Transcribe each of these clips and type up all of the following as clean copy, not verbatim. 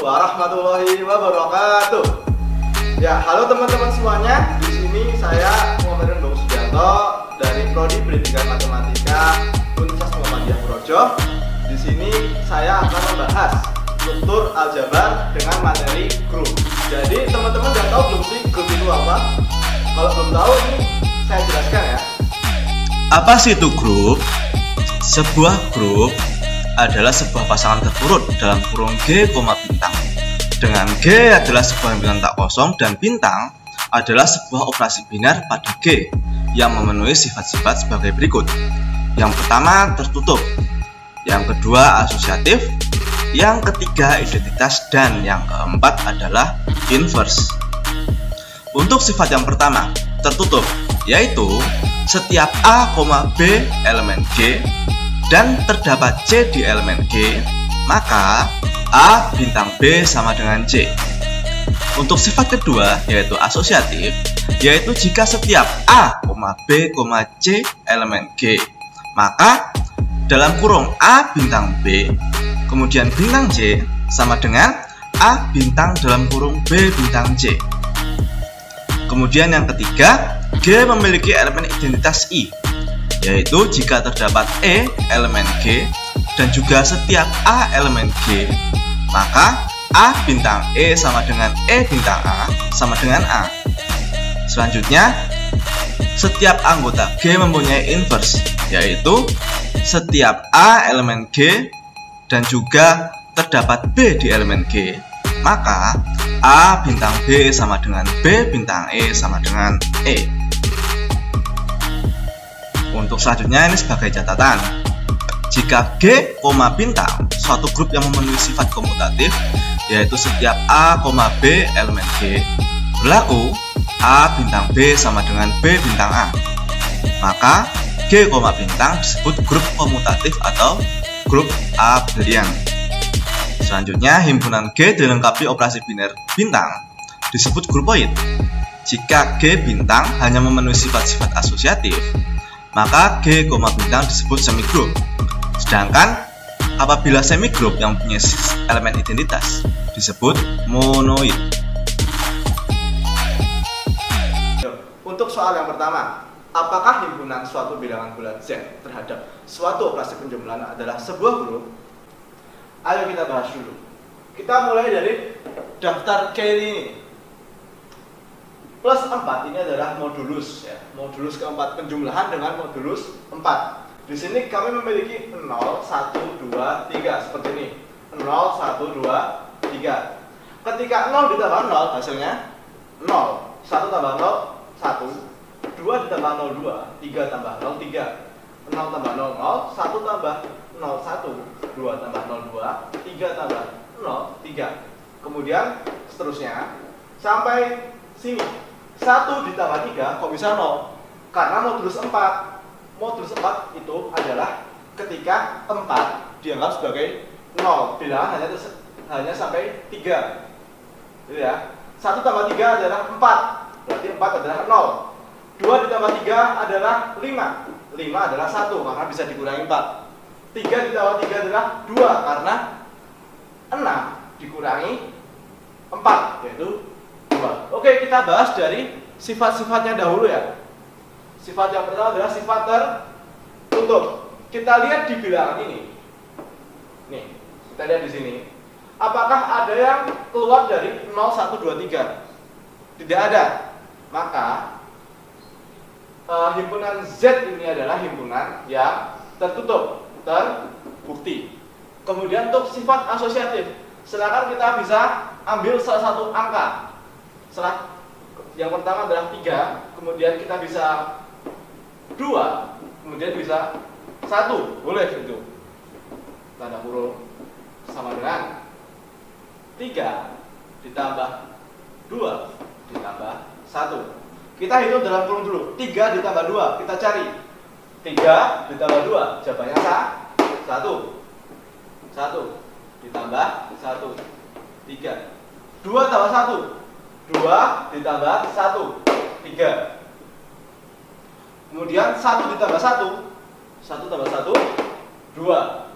warahmatullahi wabarakatuh. Ya, halo teman-teman semuanya. Di sini saya Muhammad Bang Sugianto dari Prodi Pendidikan Matematika Universitas Muhammadiyah Purworejo. Di sini saya akan membahas struktur aljabar dengan materi grup. Jadi teman-teman udah tahu belum sih grup itu apa? Kalau belum tahu ini saya jelaskan ya. Apa sih itu grup? Sebuah grup adalah sebuah pasangan terurut dalam kurung G, bintang. Dengan G adalah sebuah himpunan tak kosong dan bintang adalah sebuah operasi biner pada G yang memenuhi sifat-sifat sebagai berikut. Yang pertama tertutup, yang kedua asosiatif, yang ketiga identitas, dan yang keempat adalah inverse. Untuk sifat yang pertama, tertutup, yaitu setiap A, B elemen G dan terdapat C di elemen G, maka A bintang B sama dengan C. Untuk sifat kedua, yaitu asosiatif, yaitu jika setiap A, B, C elemen G, maka dalam kurung A bintang B, kemudian bintang C sama dengan A bintang dalam kurung B bintang C. Kemudian yang ketiga, G memiliki elemen identitas I, yaitu jika terdapat E elemen G dan juga setiap A elemen G, maka A bintang E sama dengan E bintang A sama dengan A. Selanjutnya, setiap anggota G mempunyai inverse, yaitu setiap A elemen G dan juga terdapat B di elemen G, maka A bintang B sama dengan B bintang E sama dengan E. Untuk selanjutnya ini sebagai catatan, jika G, bintang suatu grup yang memenuhi sifat komutatif, yaitu setiap A, B elemen G, berlaku A bintang B sama dengan B bintang A, maka G, bintang disebut grup komutatif atau grup abelian. Selanjutnya, himpunan G dilengkapi operasi biner bintang disebut grupoid. Jika G bintang hanya memenuhi sifat-sifat asosiatif, maka G, bintang disebut semigroup. Sedangkan apabila semigroup yang punya elemen identitas disebut monoid. Untuk soal yang pertama, apakah himpunan suatu bilangan bulat Z terhadap suatu operasi penjumlahan adalah sebuah grup? Ayo kita bahas dulu. Kita mulai dari daftar K ini. Plus 4 ini adalah modulus ya. Modulus keempat, penjumlahan dengan modulus 4. Di sini kami memiliki 0, 1, 2, 3 seperti ini. 0, 1, 2, 3. Ketika 0 ditambah 0 hasilnya 0. 1 tambah 0, 1. 2 ditambah 0, 2. 3 tambah 0, 3. 0 tambah 0, 0. 1 tambah 0, 1. 2 tambah 0, 2. 3 tambah 0, 3. Kemudian seterusnya sampai sini. 1 ditambah 3 kok bisa 0? Karena modulus 4. Modulus 4 itu adalah ketika 4 dianggap sebagai 0. Bilangan hanya sampai 3. Gitu ya. 1 tambah 3 adalah 4. Berarti 4 adalah 0. 2 ditambah 3 adalah 5. 5 adalah 1 karena bisa dikurangi 4. 3 ditambah 3 adalah 2 karena 6 dikurangi 4 yaitu 2. Oke, kita bahas dari sifat-sifatnya dahulu ya. Sifat yang pertama adalah sifat tertutup. Kita lihat di bilangan ini. Nih, kita lihat di sini. Apakah ada yang keluar dari 0, 1, 2, 3? Tidak ada. Maka himpunan Z ini adalah himpunan yang tertutup, terbukti. Kemudian untuk sifat asosiatif, silakan kita bisa ambil salah satu angka. Yang pertama adalah 3, kemudian kita bisa 2, kemudian bisa 1, boleh itu. Tanda kurung sama dengan 3 ditambah 2 ditambah 1. Kita hitung dalam kurung dulu. 3 ditambah 2, kita cari. 3 ditambah 2, jawabannya 1. 1 ditambah 1, 3. 2 tambah 1, 2 ditambah 1, 3. Kemudian 1 ditambah 1, 1 tambah 1, 2.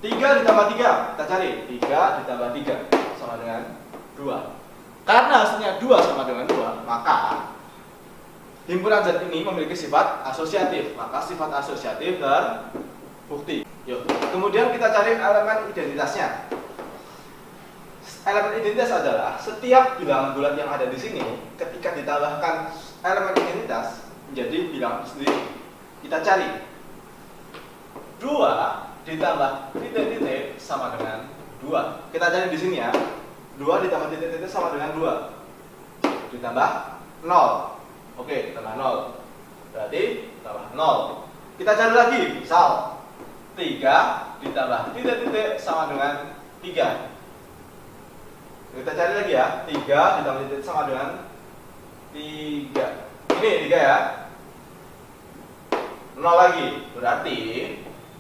3 ditambah 3, kita cari 3 ditambah 3 sama dengan 2. Karena hasilnya 2 sama dengan 2, maka himpunan Z ini memiliki sifat asosiatif. Maka sifat asosiatif terbukti. Yuk, kemudian kita cari elemen identitasnya. Elemen identitas adalah setiap bilangan bulat yang ada di sini ketika ditambahkan elemen identitas menjadi bilangan sendiri. Kita cari 2 ditambah titik-titik sama dengan 2. Kita cari di sini ya. 2 ditambah titik-titik sama dengan 2. Ditambah 0. Oke, ditambah 0. Berarti tambah 0. Kita cari lagi, misal 3 ditambah titik-titik sama dengan 3. Kita cari lagi ya. 3 ditambah titik sama dengan 3. Ini 3 ya. 0 lagi. Berarti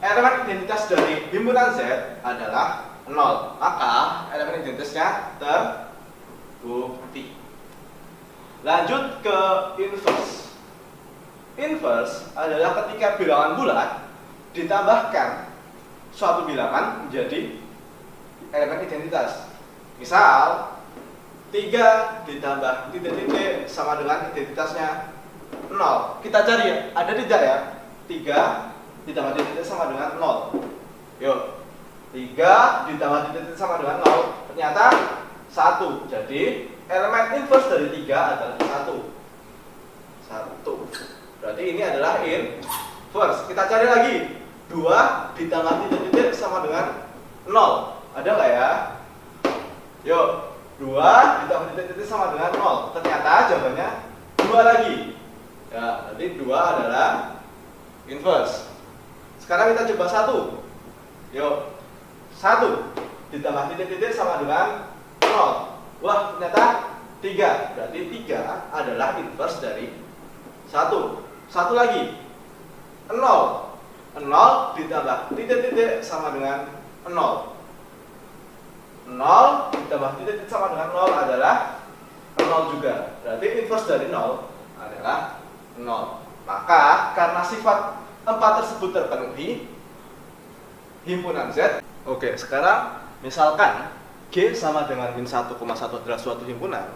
elemen identitas dari himpunan Z adalah 0. Maka elemen identitasnya terbukti. Lanjut ke inverse. Inverse adalah ketika bilangan bulat ditambahkan suatu bilangan menjadi elemen identitas. Misal 3 ditambah titik-titik sama dengan identitasnya 0. Kita cari ya, ada tidak ya? 3 ditambah titik-titik sama dengan 0. Yuk, 3 ditambah titik-titik sama dengan 0. Ternyata 1. Jadi elemen inverse dari 3 adalah 1. Berarti ini adalah inverse. Kita cari lagi. 2 ditambah titik-titik sama dengan 0. Ada nggak ya? Yuk, 2 ditambah titik-titik sama dengan 0. Ternyata jawabannya 2 lagi. Ya, berarti 2 adalah inverse. Sekarang kita coba 1. Yuk, 1 ditambah titik-titik sama dengan 0. Wah, ternyata 3. Berarti 3 adalah inverse dari 1. 1 lagi. 0. 0 ditambah titik-titik sama dengan 0. 0 ditambah titik-titik sama dengan 0 adalah 0 juga. Berarti inverse dari 0 adalah 0. Maka karena sifat 4 tersebut terpenuhi, himpunan Z. Oke, sekarang misalkan G sama dengan min 1,1 adalah suatu himpunan.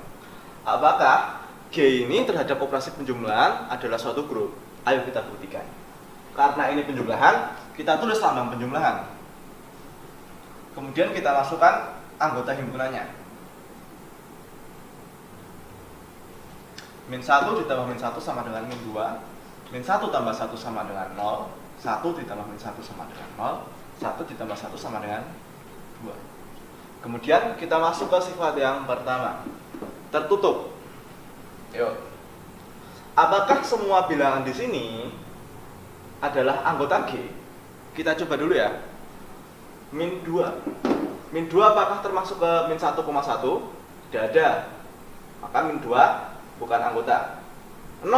Apakah G ini terhadap operasi penjumlahan adalah suatu grup? Ayo kita buktikan. Karena ini penjumlahan, kita tulis lambang penjumlahan. Kemudian kita masukkan anggota himpunannya. Min 1 ditambah min 1 sama dengan min 2. Min 1 tambah 1 sama dengan 0. 1 ditambah min 1 sama dengan 0. 1 ditambah 1 sama dengan 2. Kemudian kita masuk ke sifat yang pertama, tertutup. Yuk. Apakah semua bilangan di sini adalah anggota G? Kita coba dulu ya. Min 2. Min 2 apakah termasuk ke min 1,1? Tidak ada. Maka min 2 bukan anggota. 0.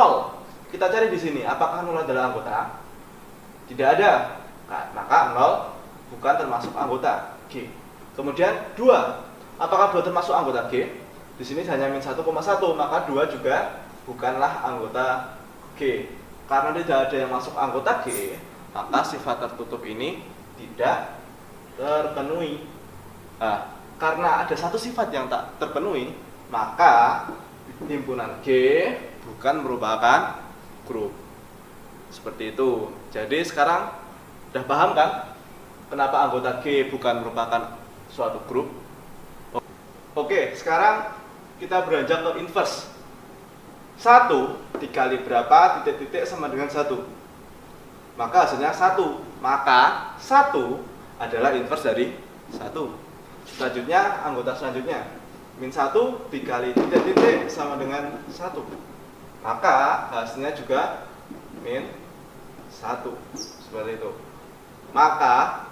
Kita cari di sini, apakah 0 adalah anggota? Tidak ada. Maka 0 bukan termasuk anggota G. Kemudian 2. Apakah 2 termasuk anggota G? Di sini hanya min 1,1, maka 2 juga bukanlah anggota G. Karena tidak ada yang masuk anggota G, maka sifat tertutup ini tidak terpenuhi. Nah, karena ada satu sifat yang tak terpenuhi, maka himpunan G bukan merupakan grup. Seperti itu. Jadi sekarang udah paham kan kenapa anggota G bukan merupakan suatu grup? Oke, sekarang kita beranjak ke inverse. 1 dikali berapa titik-titik sama dengan 1. Maka hasilnya 1. Maka 1 adalah inverse dari 1. Selanjutnya, anggota selanjutnya, min 1 dikali titik-titik sama dengan 1. Maka hasilnya juga min 1. Seperti itu. Maka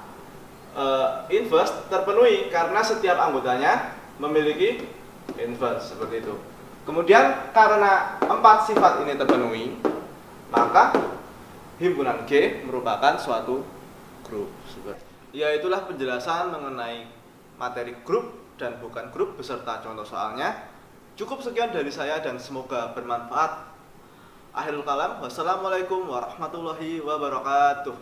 inverse terpenuhi karena setiap anggotanya memiliki inverse. Seperti itu. Kemudian karena 4 sifat ini terpenuhi, maka himpunan G merupakan suatu grup. Ya, itulah penjelasan mengenai materi grup dan bukan grup beserta contoh soalnya. Cukup sekian dari saya dan semoga bermanfaat. Akhirul kalam, wassalamualaikum warahmatullahi wabarakatuh.